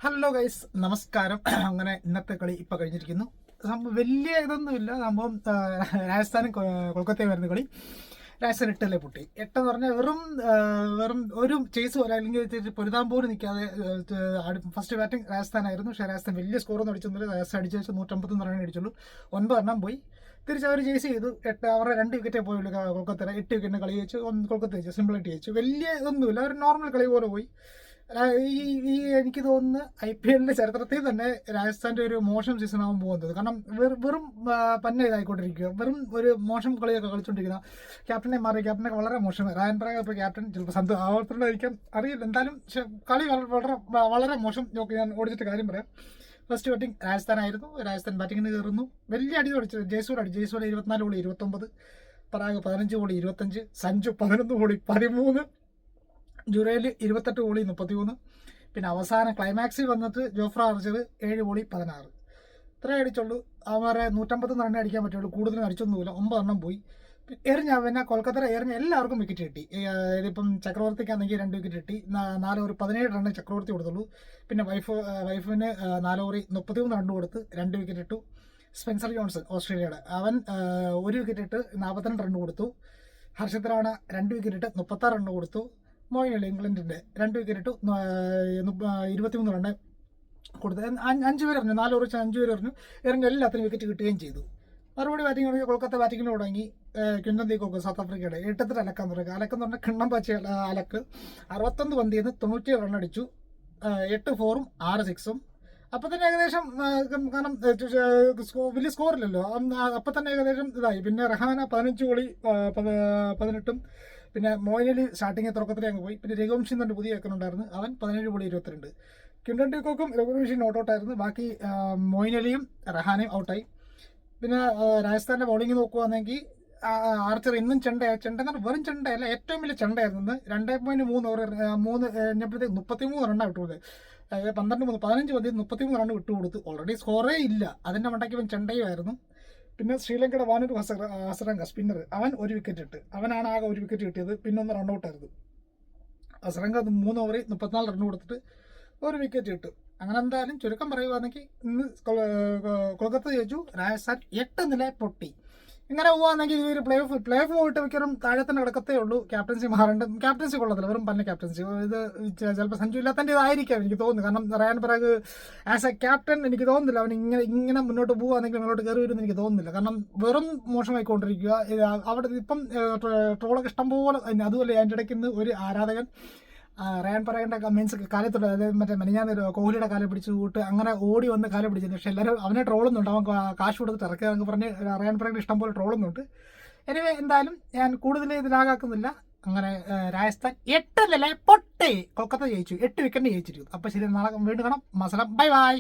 Hello guys, നമസ്കാരം. അങ്ങനെ ഇന്നത്തെ കളി ഇപ്പം കഴിഞ്ഞിരിക്കുന്നു. സംഭവം വലിയ ഇതൊന്നുമില്ല. സംഭവം രാജസ്ഥാനും കൊൽക്കത്തയും വരുന്ന കളി. രാജസ്ഥാൻ 8 പൊട്ടി. 8 പറഞ്ഞാൽ വെറും ഒരു ചേസ് പോലെ അല്ലെങ്കിൽ പൊരുതാൻ പോലും നിൽക്കാതെ ഫസ്റ്റ് ബാറ്റിംഗ് രാജസ്ഥാനായിരുന്നു. പക്ഷേ രാജസ്ഥാൻ വലിയ സ്കോറൊന്നും അടിച്ചൊന്നുമില്ല. രാജസ്ഥാൻ അടിച്ചു വെച്ച് 151 റണ്ണേ അടിച്ചുള്ളൂ. 9 പോയി. തിരിച്ച് അവർ ചേസ് ചെയ്തു. അവരുടെ 2 വിക്കറ്റേ പോയുള്ളൂ. കൊൽക്കത്ത 8 വിക്കറ്റിന് കളി വെച്ചു. കൊൽക്കത്ത ജയിച്ചു, സിമ്പിളായിട്ട് ജയിച്ചു. വലിയ ഇതൊന്നുമില്ല, ഒരു നോർമൽ കളി പോലെ പോയി. എനിക്ക് തോന്നുന്നു IPL ചരിത്രത്തിൽ തന്നെ രാജസ്ഥാന്റെ ഒരു മോശം സീസൺ ആവാൻ പോകുന്നത്. കാരണം വെറും പന്ന ഇതായിക്കൊണ്ടിരിക്കുക, വെറും ഒരു മോശം കളിയൊക്കെ കളിച്ചുകൊണ്ടിരിക്കുന്ന. ക്യാപ്റ്റനെ വളരെ മോശം. റയാൻ പരാഗ് ഇപ്പോൾ ക്യാപ്റ്റൻ, ചിലപ്പോൾ സന്തു ആവർത്തനമായിരിക്കാം, അറിയില്ല. എന്തായാലും കളി വളരെ മോശം. ഞാൻ ഓടിച്ചിട്ട് കാര്യം പറയാം. ഫസ്റ്റ് ബാറ്റിംഗ് രാജസ്ഥാനായിരുന്നു. രാജസ്ഥാൻ ബാറ്റിങ്ങിന് കയറുന്നു. വലിയ അടി ഓടിച്ചത് ജയ്സൂർ 24 ബോളി 29, പരാഗ് 15 ബോളി 25, സഞ്ജു 11 ബോളി 13, ജുറേൽ 28 ബോളി 33. പിന്നെ അവസാനം ക്ലൈമാക്സിൽ വന്നിട്ട് ജോഫ്ര ആർച്ചർ 7 ബോളി 16. ഇത്രേ അടിച്ചുള്ളൂ. അവരെ 150 റണ്ണേ അടിക്കാൻ പറ്റുള്ളൂ, കൂടുതലും അടിച്ചൊന്നുമില്ല. 9 പോയി. പിന്നെ കൊൽക്കത്ത എറിഞ്ഞ എല്ലാവർക്കും വിക്കറ്റ് കിട്ടി. ഇതിപ്പം ചക്രവർത്തിക്കാണെങ്കിൽ 2 വിക്കറ്റ് കിട്ടി. 4 ഓവർ 17 റണ്ണ് ചക്രവർത്തി കൊടുത്തുള്ളൂ. പിന്നെ വൈഫിന് 4 ഓവർ 33 റണ്ണ് കൊടുത്ത് 2 വിക്കറ്റ് ഇട്ടു. സ്പെൻസർ ജോൺസൺ ഓസ്ട്രേലിയയുടെ, അവൻ 1 വിക്കറ്റ് ഇട്ട് 42 റണ്ണ് കൊടുത്തു. ഹർഷിത് റാണ 2 വിക്കറ്റ് ഇട്ട് 36 റണ്ണ് കൊടുത്തു. മോയിൻ അലി ഇംഗ്ലണ്ടിന്റെ 2 വിക്കറ്റ് ഇട്ടു 23 റണ്ണ് കൊടുത്ത്. 5 പേര് എറിഞ്ഞു, 4 ഓവർ 5 പേര് എറിഞ്ഞു എല്ലാത്തിനും വിക്കറ്റ് കിട്ടുകയും ചെയ്തു. മറുപടി ബാറ്റിംഗ് തുടങ്ങി. കൊൽക്കത്ത ബാറ്റിങ്ങിന് തുടങ്ങി. ക്വിന്റൻ ഡി കോക്ക് സൗത്ത് ആഫ്രിക്കയുടെ 8 അലക്കാൻ തുടങ്ങി. അലക്കെന്ന് പറഞ്ഞാൽ കിണ്ണം പാച്ച അലക്ക്. 61 പന്തിൽ നിന്ന് 97 റണ്ണടിച്ചു. 8 4ഉം 6 6ഉം. അപ്പം തന്നെ ഏകദേശം, കാരണം വലിയ സ്കോറില്ലല്ലോ, അപ്പം തന്നെ ഏകദേശം ഇതായി. പിന്നെ റഹാന 15 ബോളി 18. പിന്നെ മോയിൻ അലി സ്റ്റാർട്ടിങ് തുടക്കത്തിലേ അങ്ങ് പോയി. പിന്നെ രഘുവംശി തന്നെ പുതിയ ഏക്കനുണ്ടായിരുന്നു, അവൻ 17 ബോളി 22. ക്വിന്റൻ ഡി കോക്കും രഘുവംശി നോട്ട് ഔട്ടായിരുന്നു. ബാക്കി മോയിൻ അലിയും റഹാനയും ഔട്ടായി. പിന്നെ രാജസ്ഥാന്റെ ബൗളിംഗ് നോക്കുകയാണെങ്കിൽ ആർച്ചർ ഇന്നും ചെണ്ടെന്ന് വെറും ചെണ്ടയല്ല, ഏറ്റവും വലിയ ചെണ്ടയായിരുന്നു. 2.3 ഓവർ 3 കഴിഞ്ഞപ്പോഴത്തേക്ക് 33 റണ്ണാണ് വിട്ടുകൊടുത്തത്. 15 പന്തിൽ 33 റണ്ണ് വിട്ടുകൊടുത്തു. ഓൾറെഡി സ്കോറേ ഇല്ല, അതിൻ്റെ മണ്ടയ്ക്ക് ഇവൻ ചെണ്ടയുമായിരുന്നു. പിന്നെ ശ്രീലങ്കയുടെ വാനൂർ ഹസരംഗ സ്പിന്നർ, അവൻ 1 വിക്കറ്റ് ഇട്ട്. അവനാണ് ആകെ 1 വിക്കറ്റ് കിട്ടിയത്. പിന്നെ 1 റണ്ണൗട്ടായിരുന്നു. ഹസരംഗ 3 ഓവർ 34 റണ്ണ് കൊടുത്തിട്ട് 1 വിക്കറ്റ് ഇട്ടു. അങ്ങനെ എന്തായാലും ചുരുക്കം പറയുകയാണെങ്കിൽ ഇന്ന് കൊൽക്കത്ത ജയിച്ചു, രാജസ്ഥാൻ 8 പൊട്ടി. ഇങ്ങനെ പോവുകയാണെങ്കിൽ ഇതൊരു പ്ലേ ഓഫ് പോയിട്ട് മിക്കവാറും താഴെ തന്നെ കിടക്കത്തേ ഉള്ളൂ. ക്യാപ്റ്റൻസി മാറേണ്ട. ക്യാപ്റ്റൻസി കൊള്ളത്തില്ല, വെറും പന്ന ക്യാപ്റ്റൻസി. ഇത് ചിലപ്പോൾ സഞ്ജു ഇല്ലാത്തതിൻ്റെ ഇതായിരിക്കാം എനിക്ക് തോന്നുന്നു. കാരണം Riyan Parag as a captain എനിക്ക് തോന്നുന്നില്ല അവൻ ഇങ്ങനെ മുന്നോട്ട് പോവുകയാണെങ്കിൽ മുന്നോട്ട് കയറി വരുമെന്ന് എനിക്ക് തോന്നുന്നില്ല. കാരണം വെറും മോശമായിക്കൊണ്ടിരിക്കുക. അവിടെ ഇപ്പം ട്രോളൊക്കെ ഇഷ്ടം പോലെ. അതുപോലെ അതിൻ്റെ ഇടയ്ക്ക് ഇന്ന് ഒരു ആരാധകൻ റയാൻ പരാഗിന്റെ മീൻസ് കാലത്തോട്ട്, അതായത് മറ്റേ മെനിഞ്ഞാന്ന് കോഹ്ലിയുടെ കാലെ പിടിച്ച് കൂട്ട് അങ്ങനെ ഓടി വന്ന് കാലെ പിടിച്ചത്. പക്ഷെ എല്ലാവരും അവനെ ട്രോളുന്നുണ്ട്, അവൻ കാശ് കൊടുത്ത് ഇറക്കുക എന്നൊക്കെ പറഞ്ഞ് റയാൻ പരാഗിന്റെ ഇഷ്ടം പോലെ ട്രോളുന്നുണ്ട്. എനിവേ, എന്തായാലും ഞാൻ കൂടുതൽ ഇതിലാകാക്കുന്നില്ല. അങ്ങനെ രാജസ്ഥാൻ 8 പൊട്ടി. കൊൽക്കത്ത ജയിച്ചു, 8 വിക്കറ്റിന് ജയിച്ചിരിക്കും. അപ്പോൾ ശരി, നാളെ വീണ്ടും കാണാം. മസലം, ബൈ ബൈ.